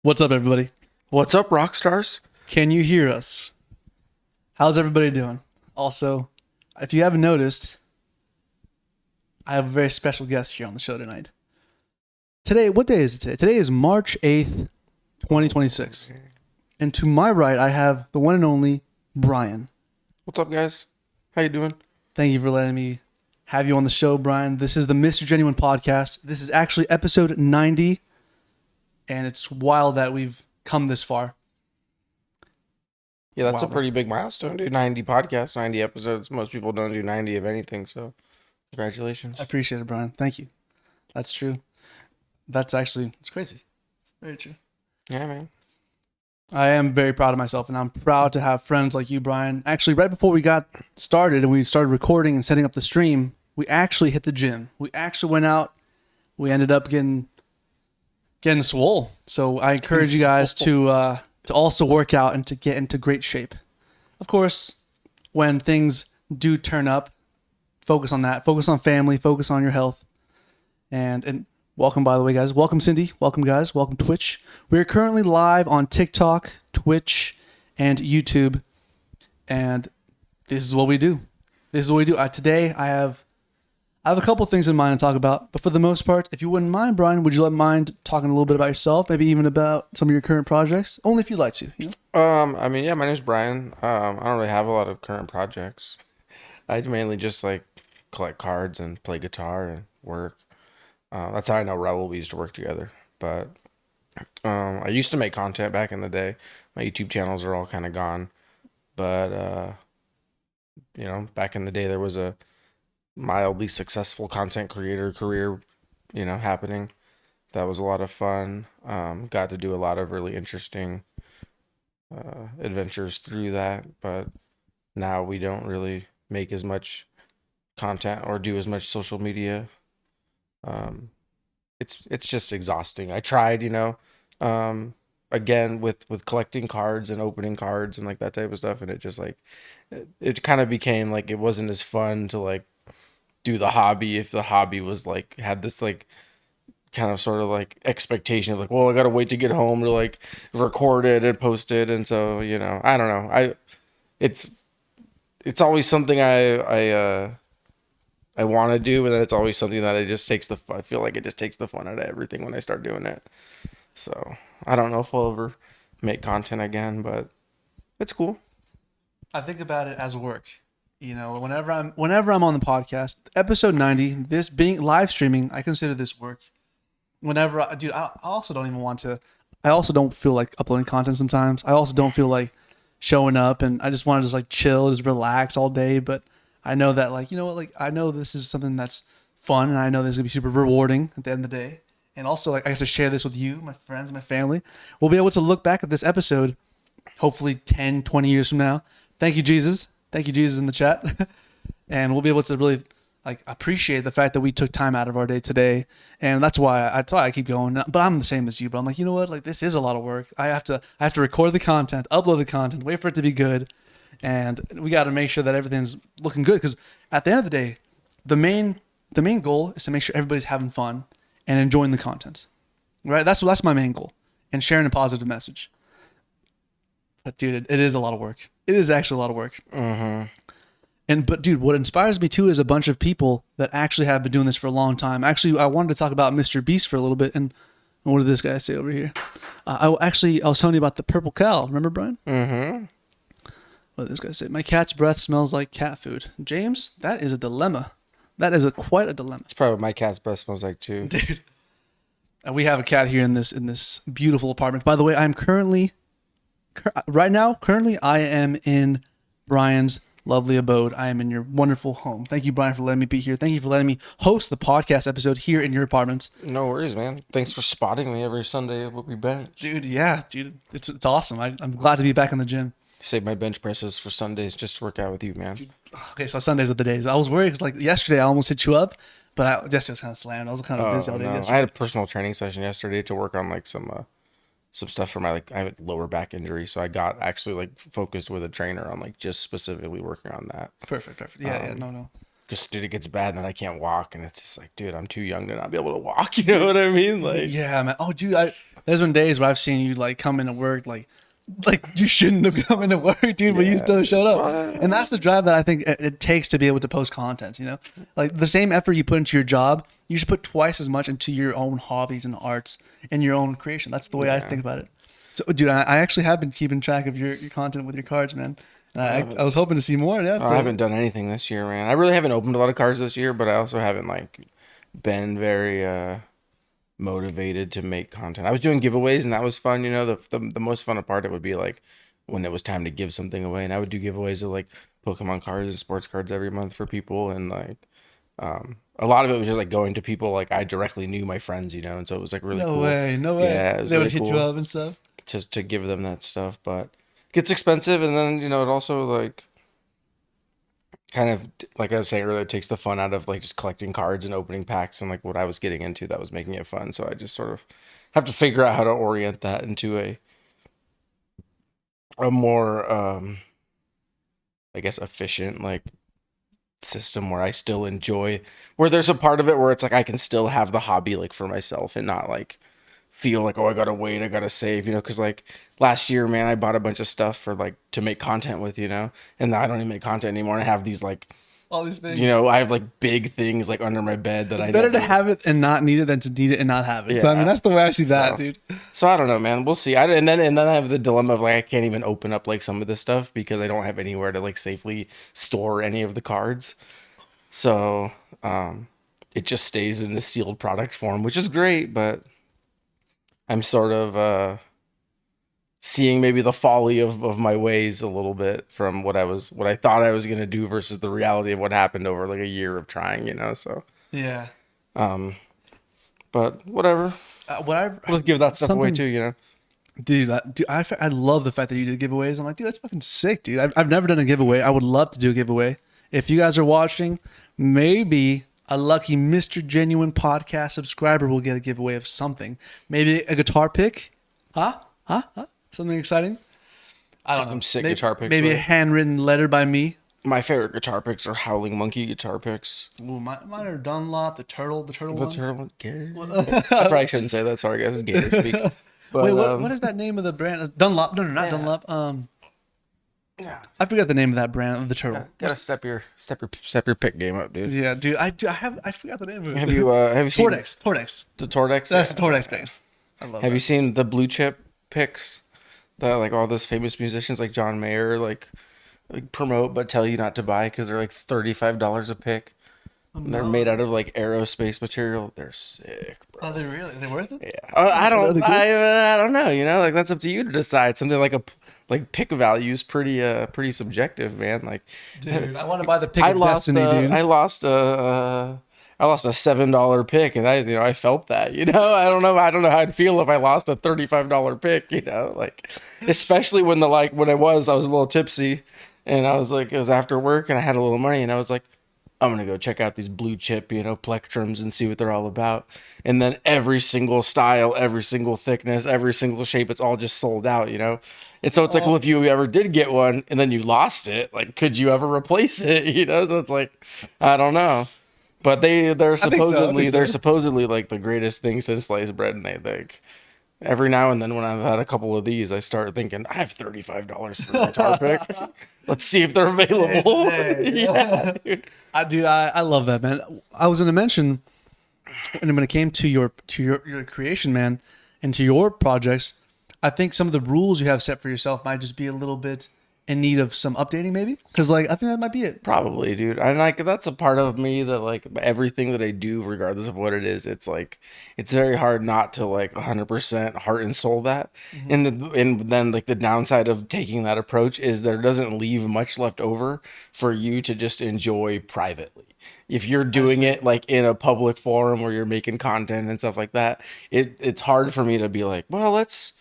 What's up, everybody? What's up, rock stars? Can you hear us? How's everybody doing? Also, if you haven't noticed, I have a very special guest here on the show tonight. Today, what day is it today? Today is March 8th, 2026. And to my right, I have the one and only Brian. What's up, guys? How you doing? Thank you for letting me have you on the show, Brian. This is the Mr. Genuine podcast. This is actually episode 90, and it's wild that we've come this far. Yeah, that's Wow. a pretty big milestone, dude. 90 podcasts, 90 episodes. Most people don't do 90 of anything, so congratulations. I appreciate it, Brian. Thank you. That's true. It's crazy. It's very true. Yeah, man. I am very proud of myself, and I'm proud to have friends like you, Brian. Actually, right before we got started and we started recording and setting up the stream, we actually hit the gym. We actually went out. We ended up getting swole. So I encourage you guys to also work out and to get into great shape. Of course, when things do turn up, focus on that. Focus on family. Focus on your health. And welcome, by the way, guys. Welcome, Cindy. Welcome, guys. Welcome, Twitch. We are currently live on TikTok, Twitch, and YouTube. And this is what we do. Today, I have a couple things in mind to talk about. But for the most part, if you wouldn't mind, Brian, would you mind talking a little bit about yourself? Maybe even about some of your current projects? Only if you'd like to. You know? My name's Brian. I don't really have a lot of current projects. I mainly just like collect cards and play guitar and work. That's how I know Rebel. We used to work together. But I used to make content back in the day. My YouTube channels are all kind of gone. But, back in the day, there was a mildly successful content creator career, happening. That was a lot of fun. Got to do a lot of really interesting adventures through that. But now we don't really make as much content or do as much social media. It's just exhausting. I tried, again with collecting cards and opening cards and like that type of stuff, and it just like it kind of became like it wasn't as fun to like do the hobby if the hobby was like had this like kind of sort of like expectation of like, well, I gotta wait to get home to like record it and post it, and so I don't know. It's always something I want to do, and then it's always something that I feel like it just takes the fun out of everything when I start doing it. So I don't know if I'll ever make content again, but it's cool. I think about it as work. Whenever I'm on the podcast, episode 90, this being live streaming, I consider this work. I also don't even want to. I also don't feel like uploading content sometimes. I also don't feel like showing up, and I just want to just like chill, just relax all day. But I know that I know this is something that's fun, and I know this is gonna be super rewarding at the end of the day. And also, I get to share this with you, my friends, my family. We'll be able to look back at this episode, hopefully 10, 20 years from now. Thank you, Jesus. Thank you, Jesus, in the chat. And we'll be able to really appreciate the fact that we took time out of our day today. And that's why I keep going. But I'm the same as you. But I'm like, you know what? Like, this is a lot of work. I have to record the content, upload the content, wait for it to be good. And we got to make sure that everything's looking good. Because at the end of the day, the main goal is to make sure everybody's having fun and enjoying the content. Right? That's my main goal. And sharing a positive message. But dude, it is a lot of work. It is actually a lot of work. Mm-hmm. But dude, what inspires me too is a bunch of people that actually have been doing this for a long time. Actually, I wanted to talk about Mr. Beast for a little bit. And what did this guy say over here? I was telling you about the purple cow. Remember, Brian? Mm-hmm. What did this guy say? My cat's breath smells like cat food. James, that is a dilemma. That is quite a dilemma. It's probably what my cat's breath smells like too. Dude. We have a cat here in this beautiful apartment. By the way, I'm currently I am in Brian's lovely abode. I am in your wonderful home. Thank you, Brian, for letting me be here. Thank you for letting me host the podcast episode here in your apartment. No worries, man. Thanks for spotting me every Sunday at Whoopie Bench. Dude, yeah, dude. It's awesome. I'm glad to be back in the gym. Save my bench presses for Sundays just to work out with you, man. Okay, so Sundays are the days. I was worried because yesterday I almost hit you up, but yesterday was kind of slammed. I was kind of busy all day yesterday. I had a personal training session yesterday to work on some stuff for my I have a lower back injury, so I got actually focused with a trainer on just specifically working on that. Perfect. Yeah, no. Because dude, it gets bad and then I can't walk, and it's just like, dude, I'm too young to not be able to walk. You know what I mean? Yeah, man. Oh, dude, There's been days where I've seen you like come into work like you shouldn't have come into work, dude, but you still showed up. And that's the drive that I think it takes to be able to post content, you know? Like the same effort you put into your job, you should put twice as much into your own hobbies and arts and your own creation. That's the way I think about it. So, dude, I actually have been keeping track of your content with your cards, man. And I was hoping to see more. Yeah, I haven't done anything this year, man. I really haven't opened a lot of cards this year, but I also haven't like been very motivated to make content. I was doing giveaways and that was fun. You know, the most fun part it would be like when it was time to give something away, and I would do giveaways of like Pokemon cards and sports cards every month for people, and like a lot of it was just like going to people like I directly knew, my friends, you know, and so it was like really cool. No way. Yeah, it was They would really hit cool you up and stuff. to give them that stuff, but it gets expensive, and then you know it also like kind of like I was saying earlier, it takes the fun out of like just collecting cards and opening packs and like what I was getting into that was making it fun. So I just sort of have to figure out how to orient that into a more I guess efficient like system where I still enjoy, where there's a part of it where it's like I can still have the hobby like for myself and not like feel like, oh, I gotta wait, I gotta save, you know, because like last year, man, I bought a bunch of stuff for like to make content with, you know, and now I don't even make content anymore. And I have these like, All these things. you know, I have like big things like under my bed that It's I better to never- have it and not need it than to need it and not have it. So I Yeah. mean, that's the way I see that, So- dude. So I don't know, man. We'll see. And then I have the dilemma of like I can't even open up like some of this stuff because I don't have anywhere to like safely store any of the cards. So it just stays in the sealed product form, which is great, but I'm sort of seeing maybe the folly of my ways a little bit from what I thought I was gonna do versus the reality of what happened over like a year of trying, you know. So Yeah. but whatever. We'll give that stuff away something- too, you know. Dude, I love the fact that you did giveaways. I'm like, dude, that's fucking sick, dude. I've never done a giveaway. I would love to do a giveaway. If you guys are watching, maybe a lucky Mr. Genuine podcast subscriber will get a giveaway of something. Maybe a guitar pick. Huh? Something exciting? I don't know. Some sick Maybe- guitar picks, Maybe a right? handwritten letter by me. My favorite guitar picks are Howling Monkey guitar picks. Ooh, mine are Dunlop, the turtle The one. turtle. I probably shouldn't say that. Sorry, guys. It's Gator speak. But, Wait, what is that name of the brand? Dunlop? No, not Yeah. Dunlop. Yeah. I forgot the name of that brand of the turtle. Gotta step your pick game up, dude. Yeah, dude, I forgot the name of it. Have you seen Tordex. the Tordex? That's the Tordex base. I love Have that. you seen the blue chip picks that like all those famous musicians like John Mayer like promote but tell you not to buy because they're like $35 a pick. And they're made out of like aerospace material. They're sick, bro. Are they really? Are they worth it? Yeah. I don't know. You know, like that's up to you to decide. Something like pick value is pretty subjective, man. Like, Dude, I want to buy the pick I of lost destiny, dude. I lost a $7 pick, and I felt that. You know, I don't know how I'd feel if I lost a $35 pick. You know, like especially when I was a little tipsy, and I was like, it was after work, and I had a little money, and I was like, I'm gonna go check out these blue chip, you know, plectrums and see what they're all about. And then every single style, every single thickness, every single shape, it's all just sold out, you know. And so it's like, well, if you ever did get one and then you lost it, like, could you ever replace it? You know, so it's like, I don't know. But they're think so. they're supposedly like the greatest thing since sliced bread, and they think. Every now and then when I've had a couple of these, I start thinking, I have $35 for a guitar pick. Let's see if they're available. Yeah, dude. I love that, man. I was gonna mention, and when it came to your creation, man, and to your projects, I think some of the rules you have set for yourself might just be a little bit in need of some updating, maybe. Because like I think that might be it. Probably, dude. And like that's a part of me that like everything that I do, regardless of what it is, it's like it's very hard not to like 100% heart and soul that. And then like the downside of taking that approach is there doesn't leave much left over for you to just enjoy privately. If you're doing it like in a public forum where you're making content and stuff like that, it's hard for me to be like, well, let's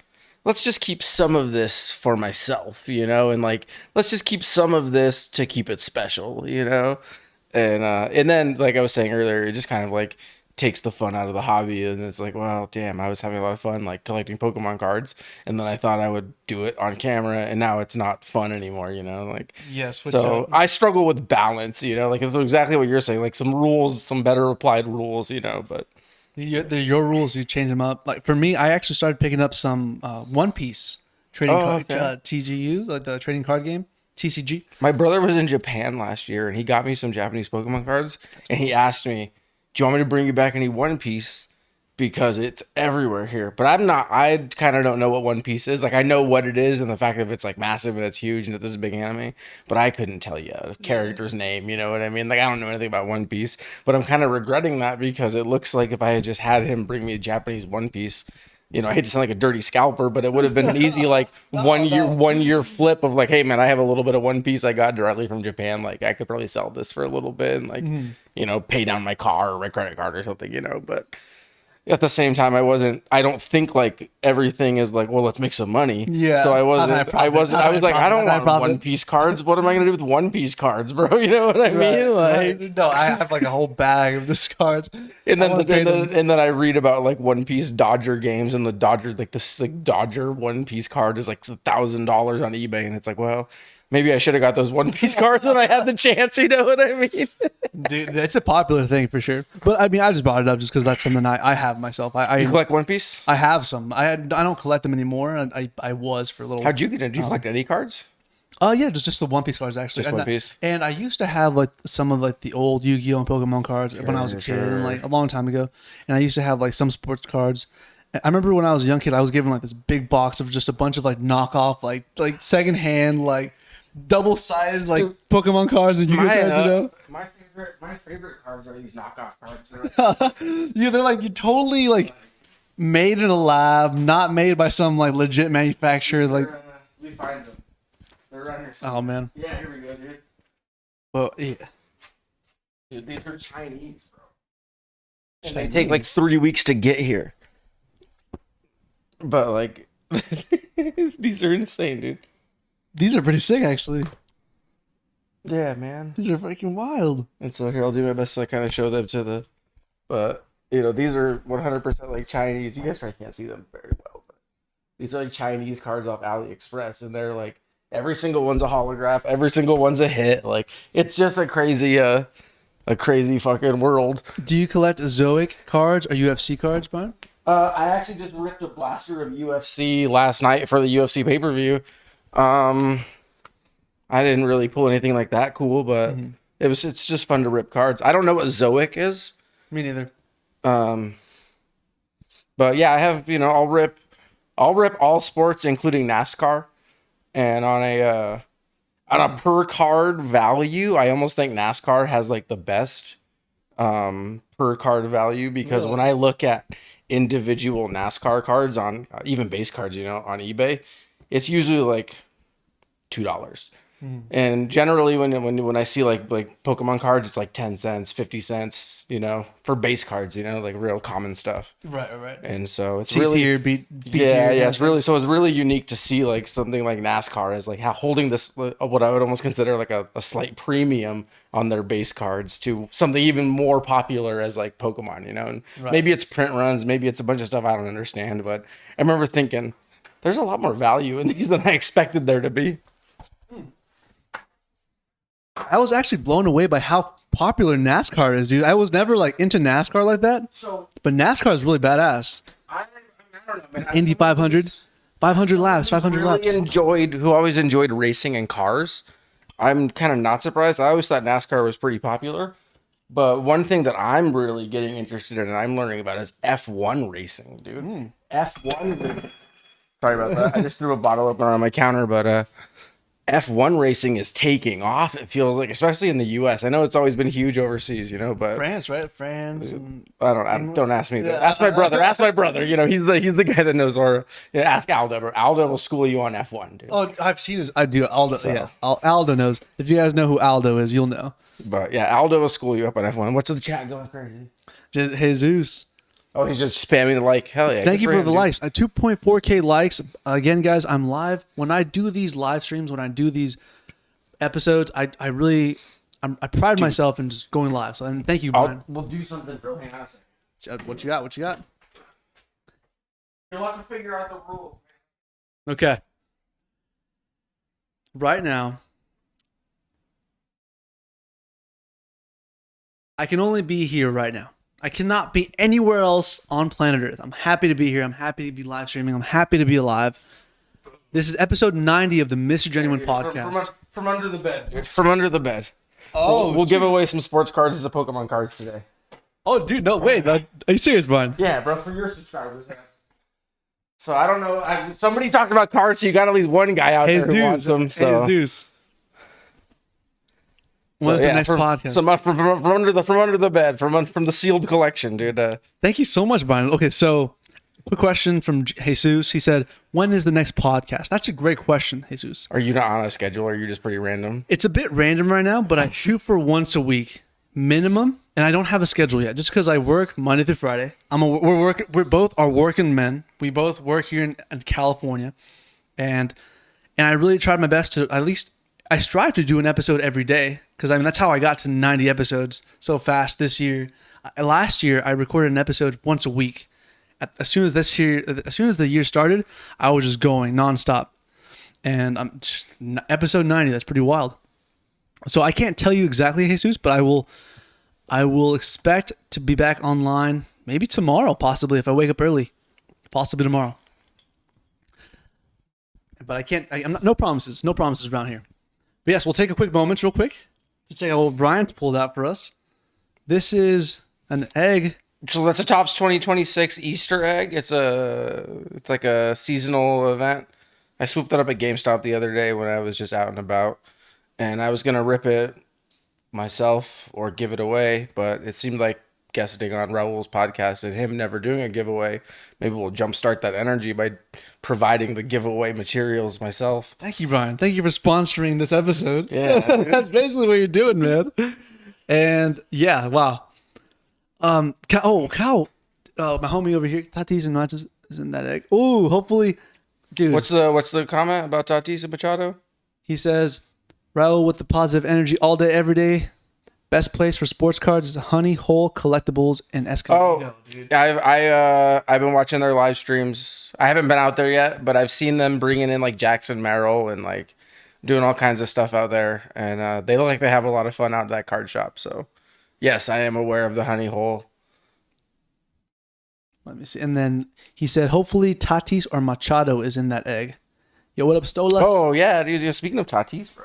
just keep some of this for myself, you know, and like let's just keep some of this to keep it special, you know, and then like I was saying earlier, it just kind of like takes the fun out of the hobby, and it's like, well, damn, I was having a lot of fun like collecting Pokemon cards, and then I thought I would do it on camera, and now it's not fun anymore, you know, like Yes. so I struggle with balance, you know, like it's exactly what you're saying, like some rules, some better applied rules, you know, but They're your rules. You change them up. Like for me, I actually started picking up some One Piece trading card, okay. TGU, like the trading card game, TCG. My brother was in Japan last year and he got me some Japanese Pokemon cards and he asked me, "Do you want me to bring you back any One Piece? Because it's everywhere here." But I kind of don't know what One Piece is. Like I know what it is and the fact that it's like massive and it's huge and that this is a big anime, but I couldn't tell you a character's name, you know what I mean? Like I don't know anything about One Piece, but I'm kind of regretting that because it looks like if I had just had him bring me a Japanese One Piece, I hate to sound like a dirty scalper, but it would have been an easy like 1 year flip of like, hey man, I have a little bit of One Piece I got directly from Japan. Like I could probably sell this for a little bit and like, pay down my car or my credit card or something, but at the same time, I don't think like everything is like, well, let's make some money. Yeah. So I was like, I don't want One Piece cards. What am I going to do with One Piece cards, bro? You know what I mean? Like, No, I have like a whole bag of just cards. and I wanna trade them. then I read about like One Piece Dodger games and the Dodger, like this like Dodger One Piece card is like $1,000 on eBay. And it's like, well, maybe I should have got those One Piece cards when I had the chance. You know what I mean? Dude, it's a popular thing for sure. But I mean, I just brought it up just because that's something I have myself. You I collect One Piece? I have some. I don't collect them anymore. And I was for a little. How'd you get it? Did you collect any cards? Yeah, just the One Piece cards actually. Just and One I- Piece? And I used to have like some of like the old Yu-Gi-Oh and Pokemon cards when I was a kid, Sure. and, like a long time ago. And I used to have like some sports cards. I remember when I was a young kid, I was given like this big box of just a bunch of like knockoff, like secondhand, like double-sided like Pokemon cards and Yu-Gi-Oh cards. You know, My favorite cards are these knockoff cards. yeah, they're like you totally like made in a lab, not made by some like legit manufacturer. Like, We find them. They're around here. oh man, Yeah, here we go, dude. well, yeah. Dude, these are Chinese, bro. And they take like 3 weeks to get here. But like, these are insane, dude. These are pretty sick, actually. Yeah, man. These are freaking wild. And so here, I'll do my best to kind of show them to the. But these are 100% like Chinese. You guys probably can't see them very well, but these are like Chinese cards off AliExpress, and they're like every single one's a holograph, every single one's a hit. Like it's just a crazy fucking world. Do you collect Zoic cards or UFC cards, Brian? I actually just ripped a blaster of UFC last night for the UFC pay-per-view. I didn't really pull anything like that cool, but it's just fun to rip cards. I don't know what Zoic is. Me neither. But yeah, I have, I'll rip all sports including NASCAR, and on a per card value, I almost think NASCAR has like the best per card value because Really? when I look at individual NASCAR cards on even base cards, on eBay, it's usually like $2. And generally when I see like Pokemon cards, it's like 10 cents, 50 cents, for base cards, like real common stuff. Right. And so it's C really tier, B yeah, tier. it's really unique to see like something like NASCAR is like how holding this what I would almost consider like a slight premium on their base cards to something even more popular as like Pokemon, and Right. maybe it's print runs, maybe it's a bunch of stuff I don't understand, but I remember thinking there's a lot more value in these than I expected there to be. I was actually blown away by how popular NASCAR is, dude. I was never like into NASCAR like that, So but NASCAR is really badass. I don't know, man. Indy 500, 500 laps, 500 really laps. who always enjoyed racing in cars. I'm kind of not surprised. I always thought NASCAR was pretty popular. But one thing that I'm really getting interested in and I'm learning about is F1 racing, dude. F1. Sorry about that. I just threw a bottle opener on my counter, but F1 racing is taking off. It feels like, especially in the U.S. I know it's always been huge overseas, but France, right? France. And don't ask me that. Ask my brother. Ask my brother. He's the guy that knows. Or ask Aldo. Bro. Aldo will school you on F1, dude. oh, I've seen his. I do. Aldo. Yeah, Aldo knows. If you guys know who Aldo is, you'll know. But yeah, Aldo will school you up on F1. What's the chat going crazy? Just Jesus. Oh, he's just spamming the like. Hell yeah! Thank good you for him, the dude. likes. 2.4K likes. Again, guys, I'm live. When I do these live streams, when I do these episodes, I pride myself in just going live. So, and thank you, Brian. We'll do something, bro. Hang on a second. What you got? What you got? You'll have to figure out the rules. Okay. Right now, I can only be here right now. I cannot be anywhere else on planet Earth. I'm happy to be here. I'm happy to be live streaming. I'm happy to be alive. This is episode 90 of the Mr. Genuine podcast. From under the bed, dude. From under the bed. Oh, we'll give away some sports cards as a Pokemon cards today. Oh, dude, no, wait. Are you serious, Brian? Yeah, bro, for your subscribers. So I don't know. Somebody talked about cards, so you got at least one guy out there who wants them. So what's the next podcast? So from under the bed, from the sealed collection, dude. Thank you so much, Brian. Okay, so quick question from Jesus. He said, "When is the next podcast?" That's a great question, Jesus. Are you not on a schedule, or are you just pretty random? It's a bit random right now, but I shoot for once a week minimum, and I don't have a schedule yet, just because I work Monday through Friday. We're both are working men. We both work here in California, and I really tried my best to at least I strive to do an episode every day, because I mean that's how I got to 90 episodes so fast this year. Last year I recorded an episode once a week. As soon as the year started, I was just going nonstop, and episode 90. That's pretty wild. So I can't tell you exactly, Jesus, but I will expect to be back online maybe tomorrow, possibly if I wake up early, possibly tomorrow. But I can't. I'm not, no promises around here. But yes, we'll take a quick moment, real quick, to check out what Brian pulled out for us. This is an egg. So that's a Topps 2026 Easter egg. It's like a seasonal event. I swooped that up at GameStop the other day when I was just out and about, and I was gonna rip it myself or give it away, but it seemed like guesting on Raul's podcast and him never doing a giveaway, maybe we'll jumpstart that energy by providing the giveaway materials myself. Thank you, Brian. Thank you for sponsoring this episode. Yeah. That's basically what you're doing, man. And yeah, wow. My homie over here, Tatis and Machos is in that egg. Ooh, hopefully, dude. What's the comment about Tatis and Machado? He says, Raul with the positive energy all day, every day. Best place for sports cards is Honey Hole Collectibles in Escondido. Oh, dude. I've been watching their live streams. I haven't been out there yet, but I've seen them bringing in like Jackson Merrill and like doing all kinds of stuff out there, and they look like they have a lot of fun out of that card shop. So, yes, I am aware of the Honey Hole. Let me see. And then he said, hopefully Tatis or Machado is in that egg. Yo, what up, Stola? Oh, yeah, dude. Speaking of Tatis, bro.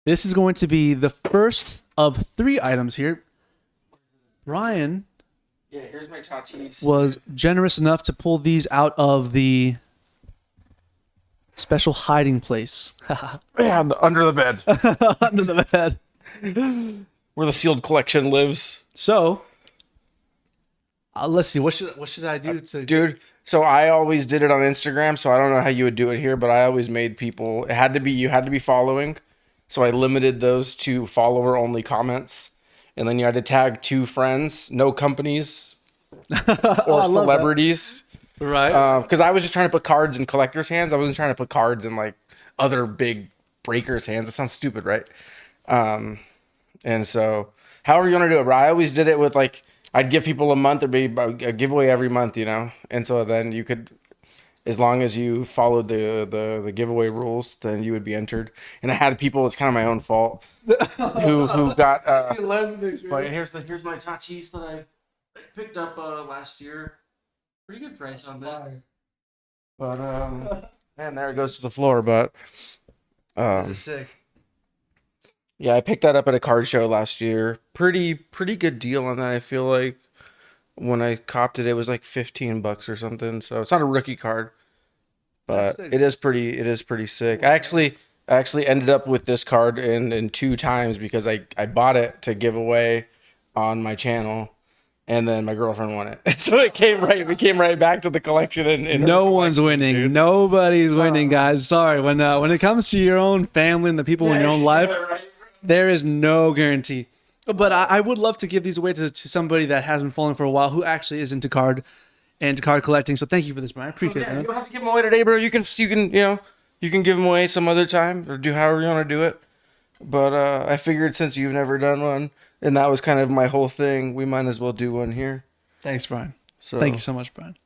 This is going to be the first of 3 items here. Brian here's my Tatis. Was generous enough to pull these out of the special hiding place. Yeah, under the bed. Under the bed. Where the sealed collection lives. So, let's see. What should I do to... Dude, so I always did it on Instagram, so I don't know how you would do it here, but I always made people... You had to be following. So I limited those to follower-only comments. And then you had to tag 2 friends, no companies or celebrities. Right. Because I was just trying to put cards in collectors' hands. I wasn't trying to put cards in like other big breakers' hands. It sounds stupid, right? And so however you want to do it, bro. I always did it with like, I'd give people a month. There'd be a giveaway every month, you know? And so then you could... As long as you followed the giveaway rules, then you would be entered. And I had people, it's kind of my own fault, who got. But here's my Tatis that I picked up last year. Pretty good price on this. But man, there it goes to the floor. But this is sick. Yeah, I picked that up at a card show last year. Pretty good deal on that. I feel like. When I copped it, it was like $15 or something. So it's not a rookie card, but it is pretty sick. I actually ended up with this card in 2 times because I bought it to give away on my channel, and then my girlfriend won it. So it came right back to the collection. And no one's winning. Dude. Nobody's winning, guys. Sorry. When it comes to your own family and the people in your own life, there is no guarantee. But I would love to give these away to somebody that has been following for a while who actually is into card collecting. So thank you for this, Brian. I appreciate it. You don't have to give them away today, bro. You can give them away some other time or do however you want to do it. But I figured since you've never done one and that was kind of my whole thing, we might as well do one here. Thanks, Brian. So thank you so much, Brian.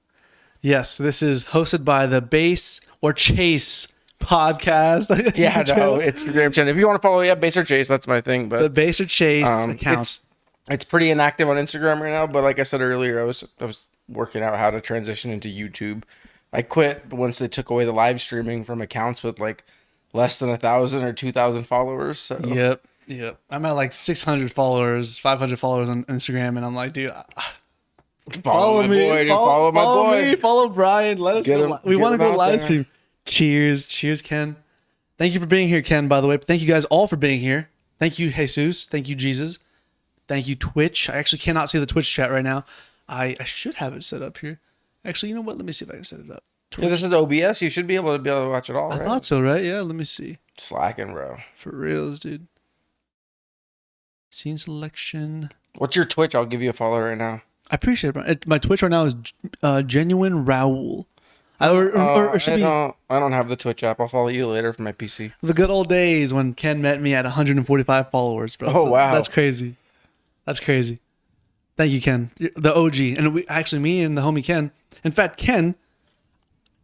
Yes, this is hosted by the Base or Chase podcast. Yeah, no, it's Instagram channel. If you want to follow, Base or Chase, that's my thing. But the Base or Chase accounts. It's pretty inactive on Instagram right now, but like I said earlier, I was working out how to transition into YouTube. I quit once they took away the live streaming from accounts with like less than 1,000 or 2,000 followers. So Yep. I'm at like 600 followers, 500 followers on Instagram, and I'm like, dude, follow my me, boy, dude, follow my boy. me, follow Brian. Let us Get go. him- We get want to him go out live there. stream. Cheers, Ken. Thank you for being here, Ken. By the way, thank you guys all for being here. Thank you, Jesus. Thank you, Jesus. Thank you, Twitch. I actually cannot see the Twitch chat right now. I should have it set up here. Actually, you know what? Let me see if I can set it up. Yeah, this is OBS. You should be able to watch it all, I right? thought so, right? Yeah, let me see. Slacking, bro. For reals, dude. Scene selection. What's your Twitch? I'll give you a follow right now. I appreciate it, bro. My Twitch right now is Genuine Raoul. Or it should be I don't have the Twitch app. I'll follow you later from my PC. the good old days when Ken met me at 145 followers, bro. Oh, wow. That's crazy. That's crazy. Thank you, Ken. You're the OG. And me and the homie Ken. In fact, Ken,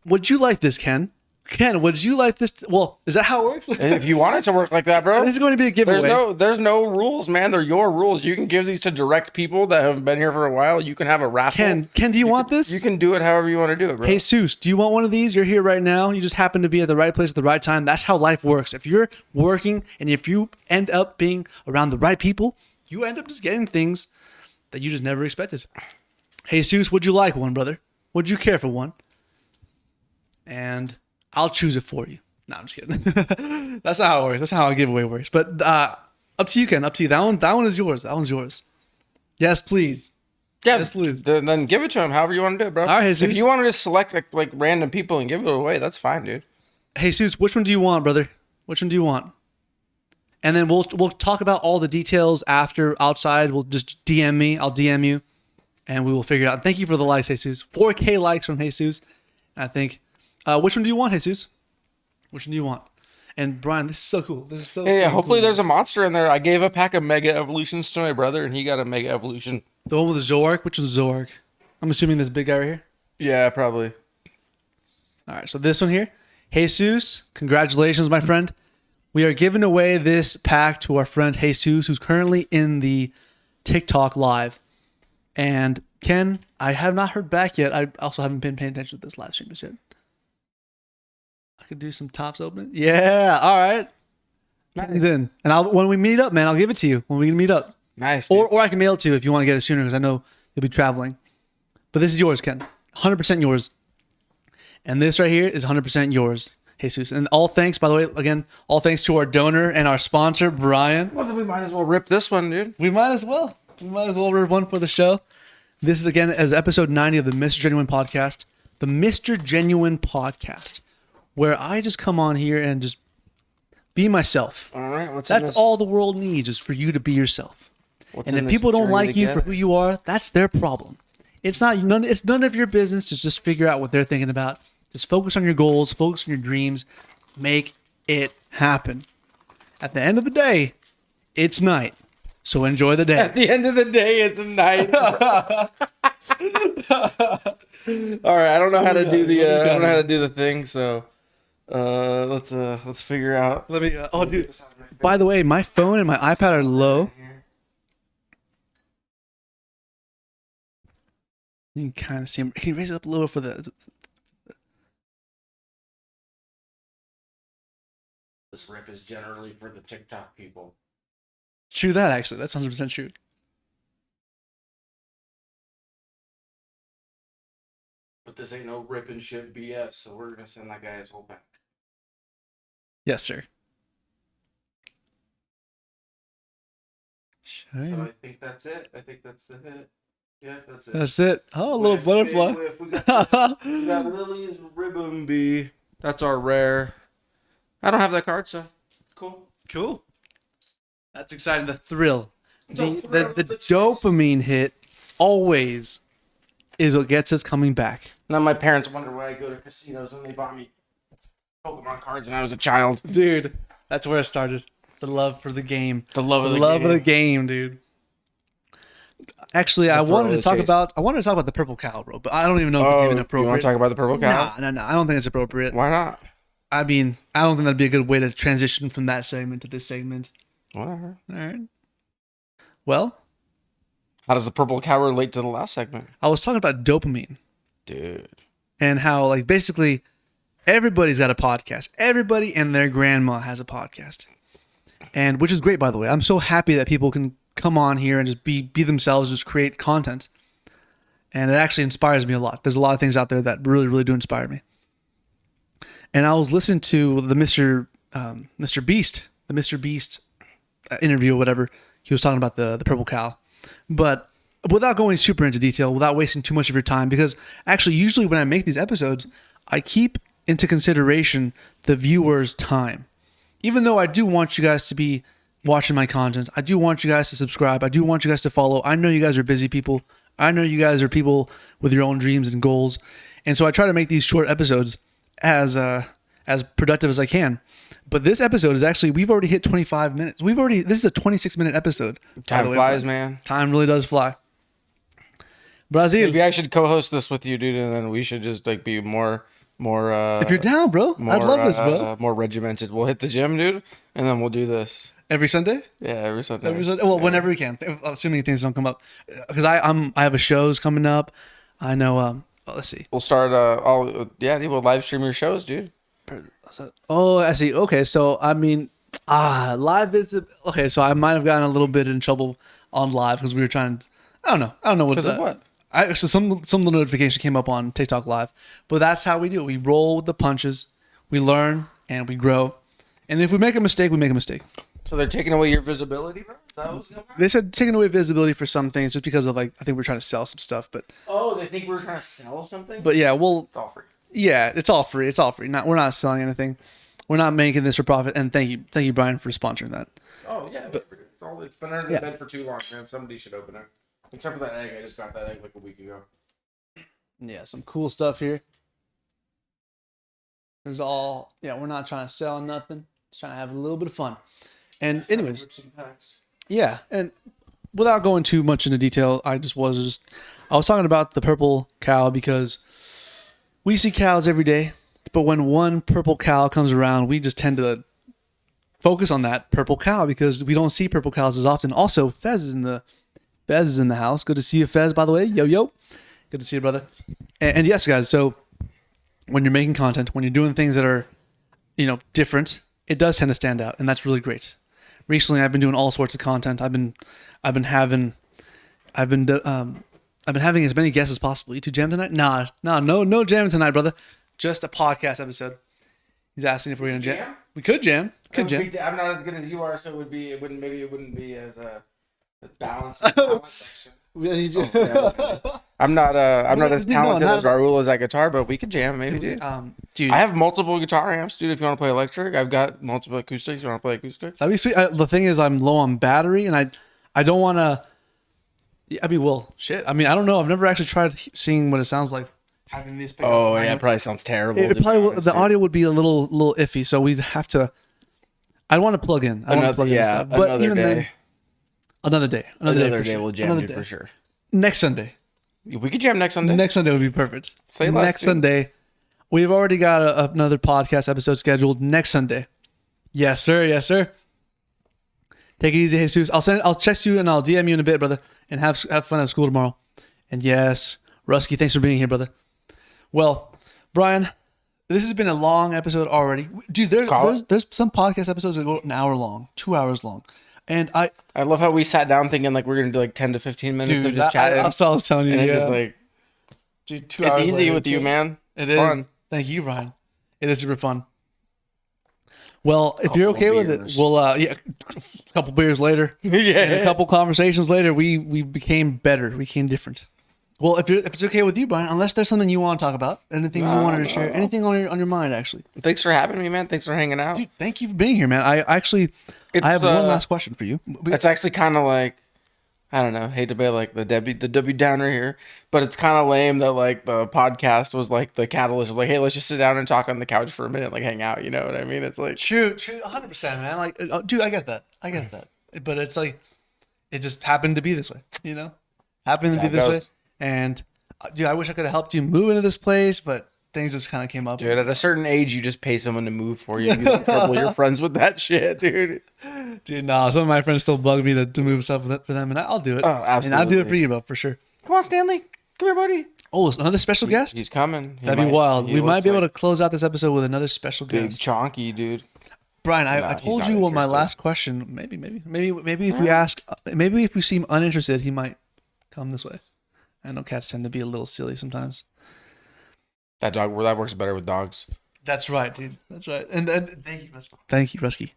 would you like this, Ken? Ken, would you like this? Well, is that how it works? If you want it to work like that, bro. This is going to be a giveaway. There's no rules, man. They're your rules. You can give these to direct people that have been here for a while. You can have a raffle. Ken, do you want this? You can do it however you want to do it, bro. Hey, Seuss, do you want one of these? You're here right now. You just happen to be at the right place at the right time. That's how life works. If you're working and if you end up being around the right people, you end up just getting things that you just never expected. Hey, Seuss, would you like one, brother? Would you care for one? And I'll choose it for you. No, I'm just kidding. That's not how it works. That's not how a giveaway works. But up to you, Ken. Up to you. That one is yours. That one's yours. Yes, please. Yeah, Yes, please. Then give it to him however you want to do it, bro. All right, if Jesus. you want to just select like random people and give it away, that's fine, dude. Hey, Seuss, which one do you want, brother? Which one do you want? And then we'll talk about all the details after outside. We'll just DM me. I'll DM you, and we will figure it out. Thank you for the likes, Jesus. 4K likes from Jesus. And I think, which one do you want, Jesus? Which one do you want? And Brian, this is so cool. This is so Yeah. cool. Hopefully there's a monster in there. I gave a pack of Mega Evolutions to my brother, and he got a Mega Evolution. The one with the Zoark. Which one's Zoark? I'm assuming this big guy right here. Yeah, probably. All right, so this one here. Jesus, congratulations, my friend. We are giving away this pack to our friend Jesus, who's currently in the TikTok live. And Ken, I have not heard back yet. I also haven't been paying attention to this live stream just yet. I could do some tops opening. Yeah, all right. Ken's in. And when we meet up, man, I'll give it to you when we meet up. Nice, dude. Or I can mail it to you if you want to get it sooner because I know you'll be traveling. But this is yours, Ken. 100% yours. And this right here is 100% yours, Jesus. And all thanks, by the way, again, all thanks to our donor and our sponsor, Brian. Well, then we might as well rip this one, dude. We might as well. We might as well rip one for the show. This is, again, as episode 90 of the Mr. Genuine Podcast. The Mr. Genuine Podcast, where I just come on here and just be myself. All right, what's in That's this? all the world needs is for you to be yourself. What's And in if this people don't journey like you for together? who you are, that's their problem. It's none of your business to just figure out what they're thinking about. Just focus on your goals, focus on your dreams, make it happen. At the end of the day, it's night. So enjoy the day. At the end of the day, it's a night. All right, I don't know how to do the I don't know how to do the thing, so let's figure out. Let me oh dude. By the way, my phone and my iPad are low. You can kind of see him. Can you raise it up a little for the This rip is generally for the TikTok people. true that actually. That's 100% true. But this ain't no rip and shit BS, so we're gonna send that guy his whole pack. Yes, sir. So I think that's it. I think that's the hit. Yeah, that's it. That's it. Oh, a little butterfly. We got Lily's Ribbon Bee. That's our rare. I don't have that card, so cool. Cool. That's exciting. The thrill. The The thrill, the the chase. dopamine hit always is what gets us coming back. Now my parents wonder why I go to casinos and they bought me Pokemon cards when I was a child. Dude, that's where it started. The love for the game. The love The love of the game, dude. Actually, I thrill wanted of to the talk chase. about the purple cow, bro, but I don't even know if it's even You appropriate. want to talk about the purple cow? Nah, I don't think it's appropriate. Why not? I mean, I don't think that'd be a good way to transition from that segment to this segment. Whatever. All right. Well, How does the purple cow relate to the last segment? I was talking about dopamine Dude. and how like basically everybody's got a podcast. Everybody and their grandma has a podcast. And which is great, by the way. I'm so happy that people can come on here and just be themselves, just create content. And it actually inspires me a lot. There's a lot of things out there that really, really do inspire me. And I was listening to the Mr. Beast, the Mr. Beast interview or whatever. He was talking about the purple cow. But without going super into detail, without wasting too much of your time, because actually usually when I make these episodes, I keep into consideration the viewer's time. Even though I do want you guys to be watching my content, I do want you guys to subscribe, I do want you guys to follow. I know you guys are busy people. I know you guys are people with your own dreams and goals. And so I try to make these short episodes as productive as I can. But this episode is actually, we've already hit 25 minutes. This is a 26-minute episode. Time flies, man. Time really does fly. Brazil. Maybe I should co-host this with you, dude, and then we should just like be more if you're down, bro, I'd love this, bro. More regimented. We'll hit the gym, dude, and then we'll do this. Every Sunday? Yeah, every Sunday. Well, whenever we can, assuming things don't come up. Because I have a shows coming up. I know, let's see. We'll start, we'll live stream your shows, dude. Oh, I see. Okay, so I mean, live is okay. So I might have gotten a little bit in trouble on live because we were trying. I don't know what. Because of what? So some little notification came up on TikTok Live, but that's how we do it. We roll with the punches, we learn and we grow, and if we make a mistake, we make a mistake. So they're taking away your visibility, bro? Is that what's going on? They said taking away visibility for some things just because of like I think we're trying to sell some stuff, but they think we're trying to sell something. But yeah, it's all free. Yeah, it's all free. It's all free. We're not selling anything. We're not making this for profit. And thank you, Brian, for sponsoring that. Oh yeah, it's been under the bed for too long, man. Somebody should open it. Except for that egg, I just got that egg like a week ago. Yeah, some cool stuff here. We're not trying to sell nothing. Just trying to have a little bit of fun. And anyways, yeah, and without going too much into detail, I was talking about the purple cow because we see cows every day, but when one purple cow comes around, we just tend to focus on that purple cow because we don't see purple cows as often. Also, Fez is in the house. Good to see you, Fez, by the way. Yo. Good to see you, brother. And yes, guys, so when you're making content, when you're doing things that are, different, it does tend to stand out, and that's really great. Recently, I've been doing all sorts of content. I've been having as many guests as possible. You two jam tonight? No jam tonight, brother. Just a podcast episode. He's asking if we're gonna jam. We could jam. I'm not as good as you are, so it wouldn't be as balanced section. I'm not as talented as Raul as at guitar, but we could jam maybe, dude. Dude, I have multiple guitar amps, dude. If you want to play electric, I've got multiple acoustics. You want to play acoustic? That'd be sweet. The thing is, I'm low on battery, and I don't want to. I don't know. I've never actually tried seeing what it sounds like having these. Oh yeah, it probably sounds terrible. The audio would be a little iffy, so we'd have to. I'd want to plug in. Another day. Another day we'll jam for sure. Next Sunday. We could jam next Sunday. Next Sunday would be perfect. Say less, next Sunday. We've already got another podcast episode scheduled next Sunday. Yes, sir. Take it easy, Jesus. I'll text you and I'll DM you in a bit, brother. And have fun at school tomorrow. And yes, Rusky, thanks for being here, brother. Well, Brian, this has been a long episode already. Dude, there's some podcast episodes that go an hour long, 2 hours long. And I love how we sat down thinking like we're gonna do like 10 to 15 minutes of just chatting. That's what I was telling you. And just like, dude, 2 hours. It's easy with you, man. It's fun. Thank you, Brian. It is super fun. Well, if you're okay with it, we'll a couple beers later, and a couple conversations later, we became better. We became different. Well, if it's okay with you, Brian, unless there's something you want to talk about, anything you wanted to share, anything on your mind, actually. Thanks for having me, man. Thanks for hanging out. Dude, thank you for being here, man. I have one last question for you. It's actually kind of like, I don't know, hate to be like the Debbie Downer here, but it's kind of lame that like the podcast was like the catalyst of like, hey, let's just sit down and talk on the couch for a minute, like hang out. You know what I mean? It's like true, 100%, man. Like, dude, I get that, but it's like it just happened to be this way, Happened to be this way, and dude, I wish I could have helped you move into this place, but things just kind of came up. Dude, at a certain age, you just pay someone to move for you. You don't trouble your friends with that shit, dude. Dude, no, some of my friends still bug me to move stuff for them, and I'll do it. Oh, And absolutely. I'll do it for you, bro, for sure. Come on, Stanley. Come here, buddy. Oh, it's another special guest? He's coming. That'd be wild. We might be able to close out this episode with another special big guest. chonky, dude. Brian, I Nah, he's told not you what my interested. last question. Maybe if we ask, maybe if we seem uninterested, he might come this way. I know cats tend to be a little silly sometimes. That works better with dogs. That's right, dude. That's right. And thank you, Rusky. Thank you, Rusky.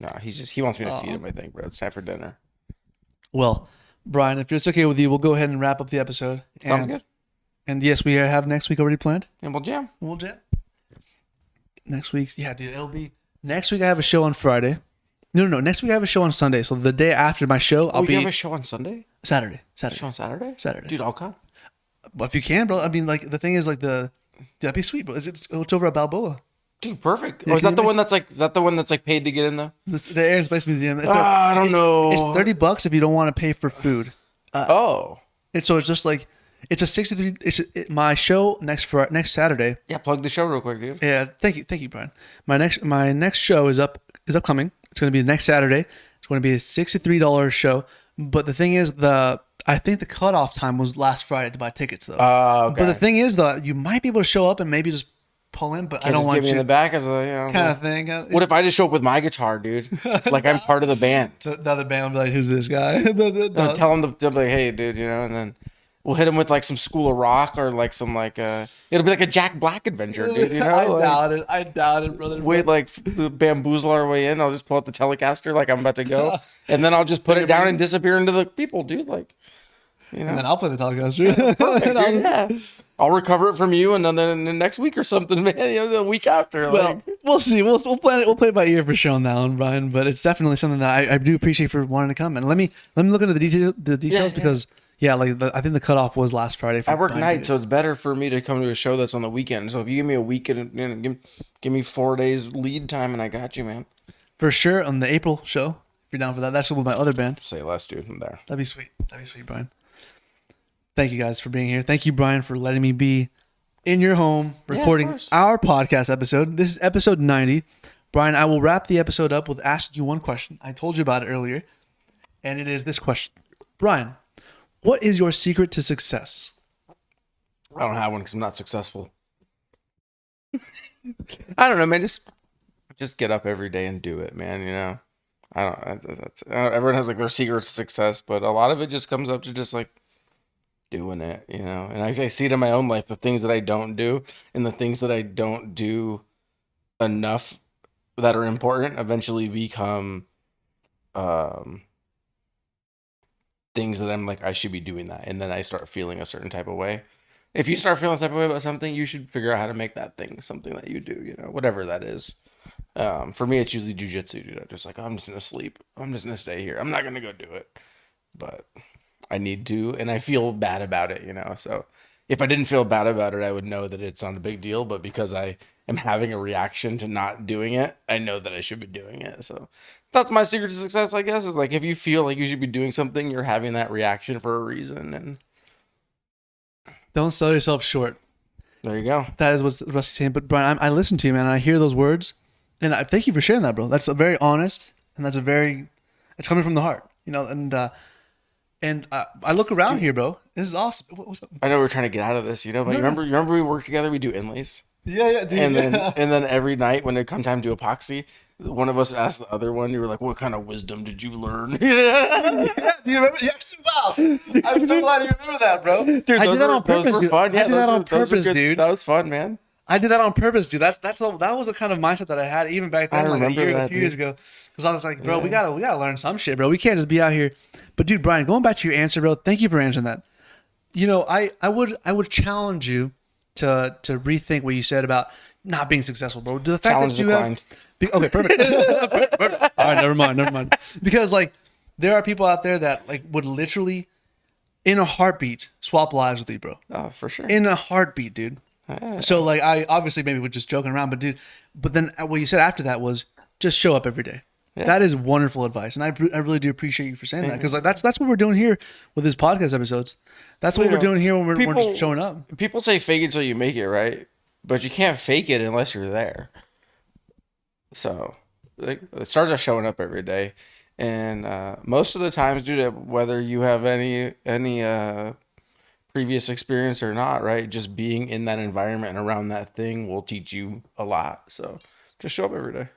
No, he wants me to Aw. feed him, I think, bro. It's time for dinner. Well, Brian, if it's okay with you, we'll go ahead and wrap up the episode. Sounds good. And yes, we have next week already planned. And we'll jam. We'll jam. Next week, yeah, dude. It'll be next week. I have a show on Friday. No. Next week I have a show on Sunday. So the day after my show, I'll You be have a show on Sunday? Saturday. Show on Saturday? Saturday. Dude, I'll come. But if you can, bro. I mean, like the thing is, like that'd be sweet, bro. It's over at Balboa. Dude, perfect. Yeah, Or is can that you is that the one that's like paid to get in though? The Air and Space Museum. I don't know. It's $30 if you don't want to pay for food. Oh. And so it's just like it's a 63. My show next Saturday. Yeah, plug the show real quick, dude. Yeah, thank you, Brian. My next show is upcoming. It's going to be next Saturday. It's going to be a $63 show. But the thing is, I think the cutoff time was last Friday to buy tickets, though. Okay. But the thing is, though, you might be able to show up and maybe just pull in. But I don't want get me you in the back as a kind of thing. What if I just show up with my guitar, dude? Like I'm part of the band. The other band will be like, "Who's this guy?" Tell them to be like, hey, dude, and then we'll hit him with like some School of Rock or like some like it'll be like a Jack Black adventure, dude. You know, I doubt it, brother. Wait, like bamboozle our way in. I'll just pull out the Telecaster like I'm about to go, and then I'll just put it down and disappear into the people, dude. Like, you know, And then I'll play the Telecaster. perfect, And I'll dude, just- yeah. I'll recover it from you, and then in the next week or something, man. The week after, Well, like. we'll see. We'll plan it. We'll play it by ear for sure on that one, Brian. But it's definitely something that I do appreciate for wanting to come. And let me look into the details Yeah. because I think the cutoff was last Friday. For I work buying nights, tickets. so it's better for me to come to a show that's on the weekend. So if you give me a week and give me 4 days lead time, and I got you, man. For sure on the April show. If you're down for that, that's with my other band. Say less, dude. I'm there. That'd be sweet. Brian. Thank you guys for being here. Thank you, Brian, for letting me be in your home of recording course. our podcast episode. This is episode 90. Brian, I will wrap the episode up with asking you one question. I told you about it earlier, and it is this question. Brian, what is your secret to success? I don't have one because I'm not successful. I don't know, man. Just get up every day and do it, man. You know, I don't. Everyone has like their secret to success, but a lot of it just comes up to just like doing it, you know. And I see it in my own life, the things that I don't do and the things that I don't do enough that are important eventually become things that I'm like, I should be doing that. And then I start feeling a certain type of way. If you start feeling a type of way about something, you should figure out how to make that thing something that you do, you know, whatever that is. For me, it's usually jujitsu, dude. I'm just like, I'm just going to sleep. I'm just going to stay here. I'm not going to go do it. But I need to, and I feel bad about it, you know. So if I didn't feel bad about it, I would know that it's not a big deal. But because I am having a reaction to not doing it, I know that I should be doing it. So that's my secret to success, I guess, is like if you feel like you should be doing something, you're having that reaction for a reason. And Don't sell yourself short. there you go. That is what Rusty's saying. But Brian, I listen to you, man. And I hear those words, and I thank you for sharing that, bro. That's a very honest, and it's coming from the heart, you know. And I look around here, bro. This is awesome. What's up? I know we're trying to get out of this, you know, but you remember we work together, we do inlays. Yeah, dude. And then every night when it come time to epoxy, one of us asked the other one, you were like, what kind of wisdom did you learn? Yeah, do you remember? Yes, wow. I'm so glad you remember that, bro. Dude, I did that on those purpose, were dude. fun. I did that on those were purpose, good. dude. That was fun, man. I did that on purpose, dude. That was the kind of mindset that I had even back then, I like remember that, 2 years dude. ago. Because I was like, bro, we gotta learn some shit, bro. We can't just be out here. But dude, Brian, going back to your answer, bro, thank you for answering that. You know, I would challenge you to rethink what you said about not being successful, bro. The fact Challenge that you declined. okay, perfect. Perfect. All right, never mind. Because like there are people out there that like would literally in a heartbeat swap lives with you, bro. Oh, for sure. In a heartbeat, dude. So like I obviously maybe was just joking around, but then what you said after that was just show up every day. Yeah. That is wonderful advice, and I really do appreciate you for saying that, because like that's what we're doing here with these podcast episodes. That's what You we're know, doing here when we're people- just showing up. People say fake it till you make it, right? But you can't fake it unless you're there. So, like, the stars are showing up every day, and most of the times, dude, whether you have any previous experience or not, right? Just being in that environment and around that thing will teach you a lot. So, just show up every day.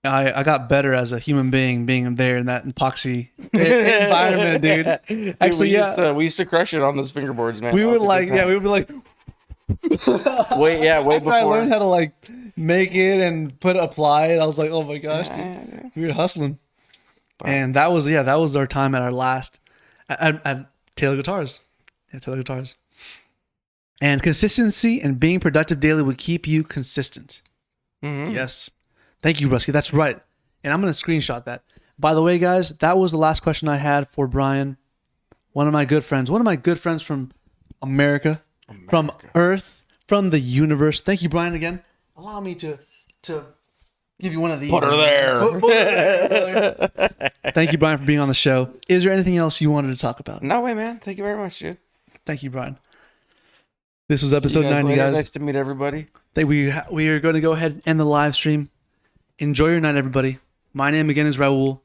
I got better as a human being being there in that epoxy environment, dude. Dude, Actually, we used to crush it on those fingerboards, man. we That would was a good like, time. yeah, we would be like. way After I before. learned how to like make it and apply it, I was like, oh my gosh, dude. Yeah. We were hustling. Wow. And that was our time at our last at Taylor Guitars. Yeah, Taylor Guitars. And consistency and being productive daily would keep you consistent. Mhm. Yes. Thank you, Rusky. That's right. And I'm going to screenshot that. By the way, guys, that was the last question I had for Brian. One of my good friends from America, from Earth, from the universe. Thank you, Brian, again. Allow me to give you one of these. Put her there. Put her there. Thank you, Brian, for being on the show. Is there anything else you wanted to talk about? No way, man. Thank you very much, dude. Thank you, Brian. This was See episode you guys 90, later. guys. Nice to meet everybody. We are going to go ahead and end the live stream. Enjoy your night, everybody. My name again is Raul.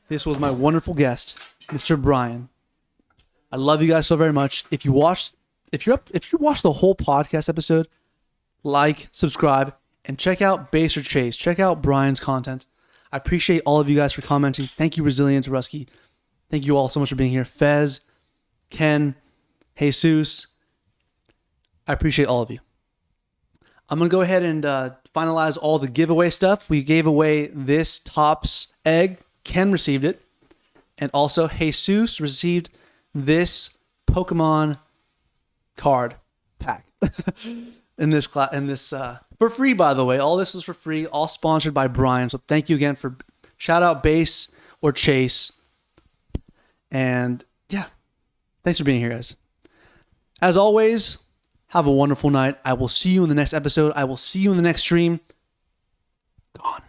This was my wonderful guest, Mr. Brian. I love you guys so very much. If you watched the whole podcast episode, like, subscribe, and check out Base or Chase. Check out Brian's content. I appreciate all of you guys for commenting. Thank you, Resilient Rusky. Thank you all so much for being here. Fez, Ken, Jesus. I appreciate all of you. I'm going to go ahead and finalize all the giveaway stuff. We gave away this Topps egg. Ken received it. And also Jesus received this Pokemon card pack in this for free, by the way. All this is for free, all sponsored by Brian. So thank you again for shout out Base or Chase. And yeah, thanks for being here, guys. As always, have a wonderful night. I will see you in the next episode. I will see you in the next stream. Gone.